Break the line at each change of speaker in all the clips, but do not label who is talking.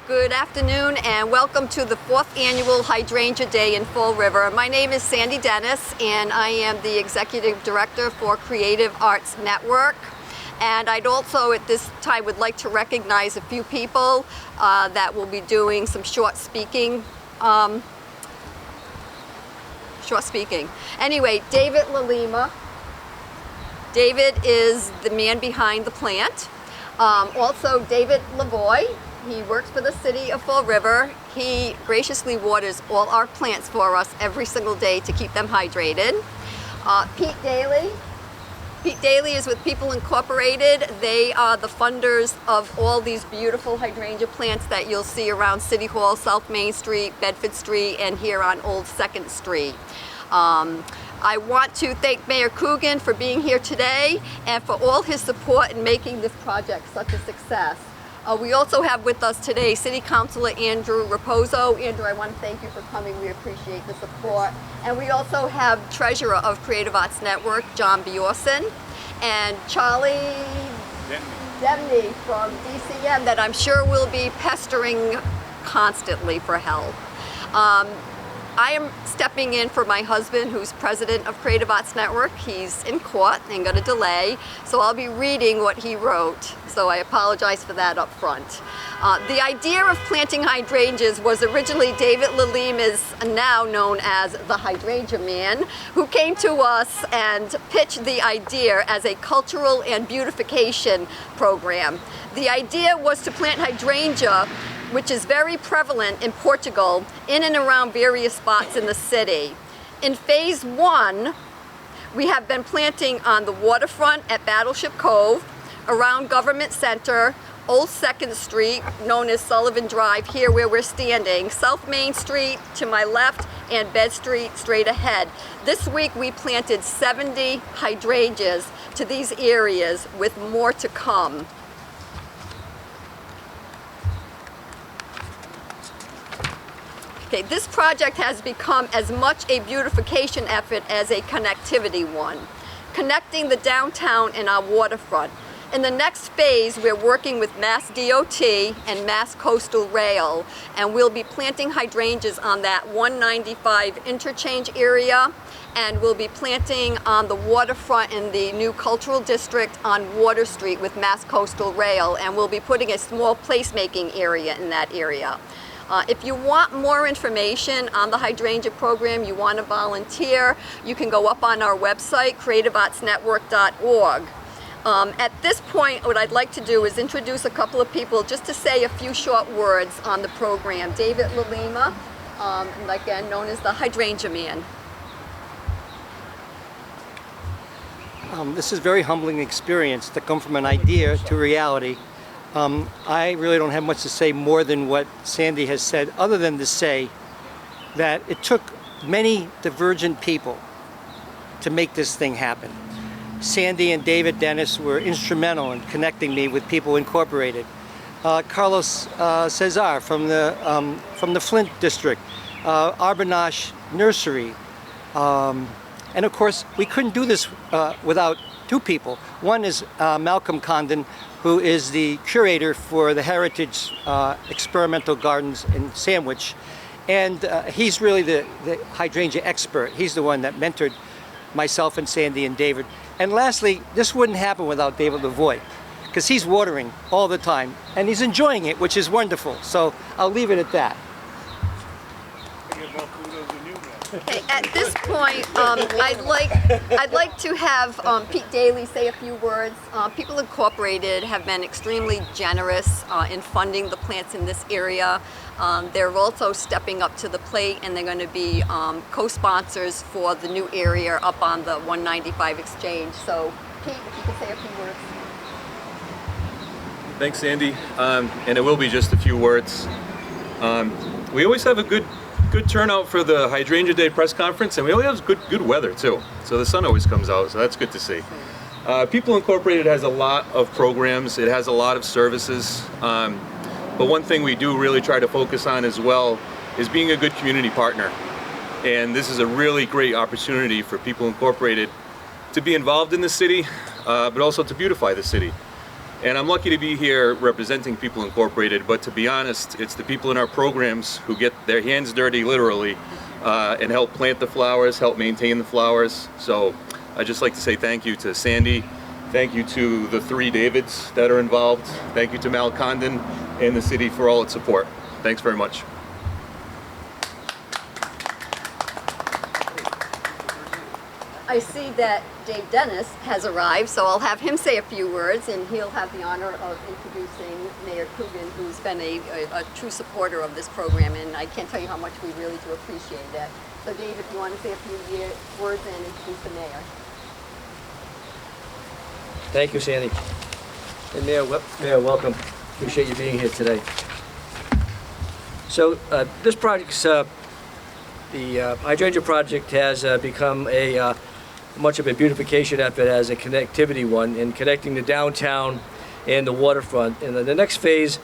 Good afternoon and welcome to the 4th annual Hydrangea Day in Fall River. My name is Sandy Dennis and I am the Executive Director for Creative Arts Network. And I'd also at this time would like to recognize a few people that will be doing some short speaking. Anyway, David Lalima. David is the man behind the plant. Also David Lavoy. He works for the city of Fall River. He graciously waters all our plants for us every single day to keep them hydrated. Pete Daly. Pete Daly is with People Incorporated. They are the funders of all these beautiful hydrangea plants that you'll see around City Hall, South Main Street, Bedford Street, and here on Old 2nd Street. I want to thank Mayor Coogan for being here today and for all his support in making this project such a success. We also have with us today City Councilor Andrew Raposo. Andrew, I want to thank you for coming. We appreciate the support. And we also have Treasurer of Creative Arts Network, John Bjorson, and Charlie Demney from DCM that I'm sure will be pestering constantly for help. I am stepping in for my husband, who's president of Creative Arts Network. He's in court and got a delay, so I'll be reading what he wrote. So I apologize for that up front. The idea of planting hydrangeas was originally David Lalima's, now known as the Hydrangea Man, who came to us and pitched the idea as a cultural and beautification program. The idea was to plant hydrangea, which is very prevalent in Portugal, in and around various spots in the city. In phase 1, we have been planting on the waterfront at Battleship Cove, around Government Center, Old 2nd Street, known as Sullivan Drive, here where we're standing, South Main Street to my left, and Bed Street straight ahead. This week we planted 70 hydrangeas to these areas with more to come. Okay, this project has become as much a beautification effort as a connectivity one, connecting the downtown and our waterfront. In the next phase, we're working with Mass DOT and Mass Coastal Rail, and we'll be planting hydrangeas on that 195 interchange area, and we'll be planting on the waterfront in the new cultural district on Water Street with Mass Coastal Rail, and we'll be putting a small placemaking area in that area. If you want more information on the hydrangea program, you want to volunteer, you can go up on our website, creativeartsnetwork.org. At this point, what I'd like to do is introduce a couple of people just to say a few short words on the program. David Lalima, again known as the Hydrangea Man.
This is a very humbling experience to come from an idea to reality. I really don't have much to say more than what Sandy has said, other than to say that it took many divergent people to make this thing happen. Sandy and David Dennis were instrumental in connecting me with People Incorporated. Carlos Cesar from the Flint District, Arbanash Nursery, and of course we couldn't do this without two people. One is Malcolm Condon, who is the curator for the Heritage Experimental Gardens in Sandwich. And he's really the hydrangea expert. He's the one that mentored myself and Sandy and David. And lastly, this wouldn't happen without David Lavoy, because he's watering all the time, and he's enjoying it, which is wonderful. So I'll leave it at that.
Okay, at this point, I'd like to have Pete Daly say a few words. People Incorporated have been extremely generous in funding the plants in this area. They're also stepping up to the plate, and they're going to be co-sponsors for the new area up on the 195 exchange. So, Pete, if you could say a few words.
Thanks, Sandy. And it will be just a few words. We always have a good turnout for the Hydrangea Day press conference, and we always have good weather too. So the sun always comes out, so that's good to see. People Incorporated has a lot of programs. It has a lot of services. But one thing we do really try to focus on as well is being a good community partner. And this is a really great opportunity for People Incorporated to be involved in the city, but also to beautify the city. And I'm lucky to be here representing People Incorporated, but to be honest, it's the people in our programs who get their hands dirty, literally, and help plant the flowers, help maintain the flowers. So I'd just like to say thank you to Sandy, thank you to the 3 Davids that are involved, thank you to Mal Condon and the city for all its support. Thanks very much.
I see that Dave Dennis has arrived, so I'll have him say a few words, and he'll have the honor of introducing Mayor Coogan, who's been a true supporter of this program, and I can't tell you how much we really do appreciate that. So Dave, if you want to say a few words and introduce the mayor.
Thank you, Sandy. And Mayor, welcome. Appreciate you being here today. So this project's, the Hydrangea project has become much of a beautification effort as a connectivity one in connecting the downtown and the waterfront. And the next phase,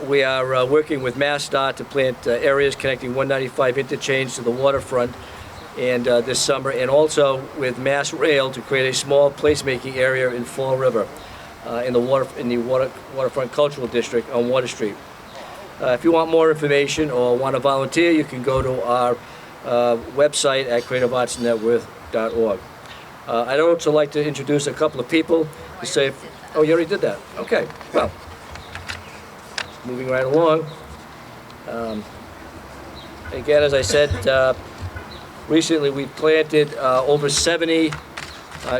we are working with MassDOT to plant areas connecting 195 interchange to the waterfront and this summer, and also with Mass Rail to create a small placemaking area in Fall River in the waterfront cultural district on Water Street. If you want more information or want to volunteer, you can go to our website at creativeartsnetwork.org. I'd also like to introduce a couple of people to say, oh, you already did that? Okay, well, moving right along. Again, as I said, recently we planted over 70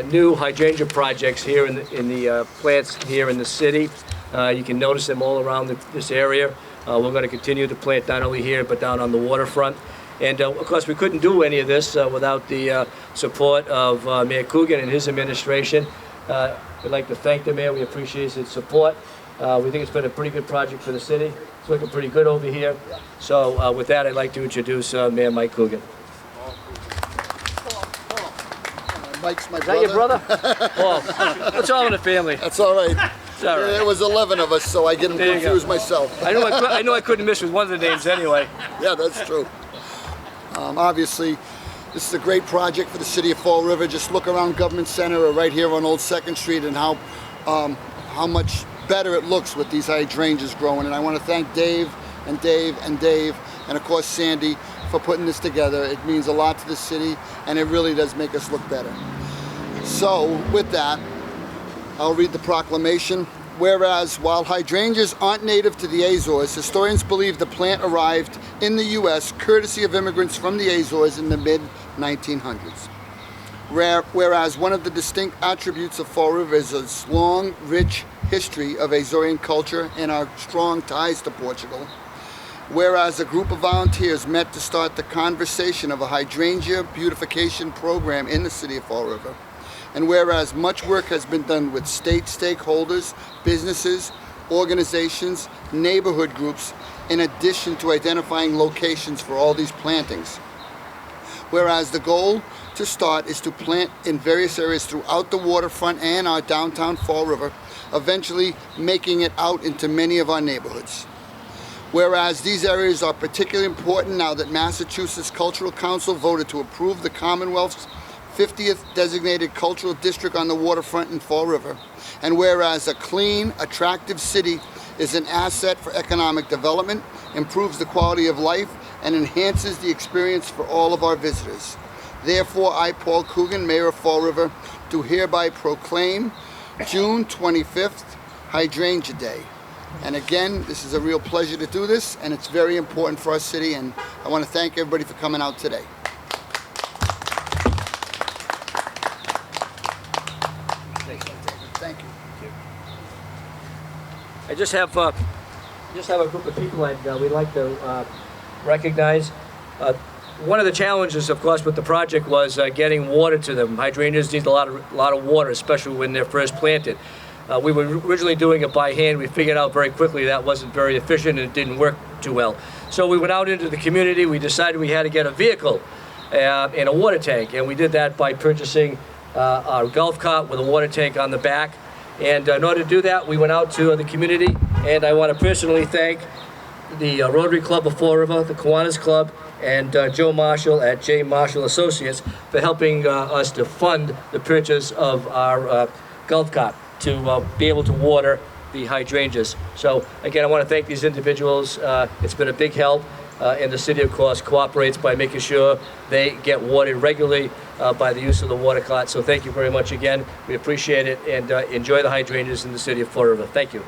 new hydrangea projects here in the plants here in the city. You can notice them all around this area. We're going to continue to plant not only here but down on the waterfront. And of course, we couldn't do any of this without the support of Mayor Coogan and his administration. We'd like to thank the mayor. We appreciate his support. We think it's been a pretty good project for the city. It's looking pretty good over here. So with that, I'd like to introduce Mayor Mike Coogan.
Mike's my
Is
brother.
that your brother? Paul. It's all in the family.
That's all right.
It's all right.
There was 11 of us, so I get them
There you go.
confused myself.
I know I couldn't miss with one of the names anyway.
Yeah, that's true. Obviously, this is a great project for the city of Fall River. Just look around Government Center or right here on Old 2nd Street and how much better it looks with these hydrangeas growing. And I want to thank Dave and Dave and Dave and of course Sandy for putting this together. It means a lot to the city and it really does make us look better. So with that, I'll read the proclamation. Whereas while hydrangeas aren't native to the Azores, historians believe the plant arrived in the U.S. courtesy of immigrants from the Azores in the mid-1900s. Whereas one of the distinct attributes of Fall River is its long, rich history of Azorean culture and our strong ties to Portugal. Whereas a group of volunteers met to start the conversation of a hydrangea beautification program in the city of Fall River. And whereas much work has been done with state stakeholders, businesses, organizations, neighborhood groups, in addition to identifying locations for all these plantings. Whereas the goal to start is to plant in various areas throughout the waterfront and our downtown Fall River, eventually making it out into many of our neighborhoods. Whereas these areas are particularly important now that Massachusetts Cultural Council voted to approve the Commonwealth's 50th designated cultural district on the waterfront in Fall River. And whereas a clean, attractive city is an asset for economic development, improves the quality of life, and enhances the experience for all of our visitors. Therefore, I, Paul Coogan, Mayor of Fall River, do hereby proclaim June 25th, Hydrangea Day. And again, this is a real pleasure to do this, and it's very important for our city, and I want to thank everybody for coming out today. Thank you.
I just have a group of people we'd like to recognize. One of the challenges, of course, with the project was getting water to them. Hydrangeas need a lot of water, especially when they're first planted. We were originally doing it by hand. We figured out very quickly that wasn't very efficient and it didn't work too well. So we went out into the community. We decided we had to get a vehicle and a water tank, and we did that by purchasing our golf cart with a water tank on the back. And in order to do that, we went out to the community, and I want to personally thank the Rotary Club of Fall River, the Kiwanis Club, and Joe Marshall at J. Marshall Associates for helping us to fund the purchase of our golf cart. to be able to water the hydrangeas. So again, I want to thank these individuals. It's been a big help, and the city, of course, cooperates by making sure they get watered regularly by the use of the water cart. So thank you very much again. We appreciate it, and enjoy the hydrangeas in the city of Fall River. Thank you.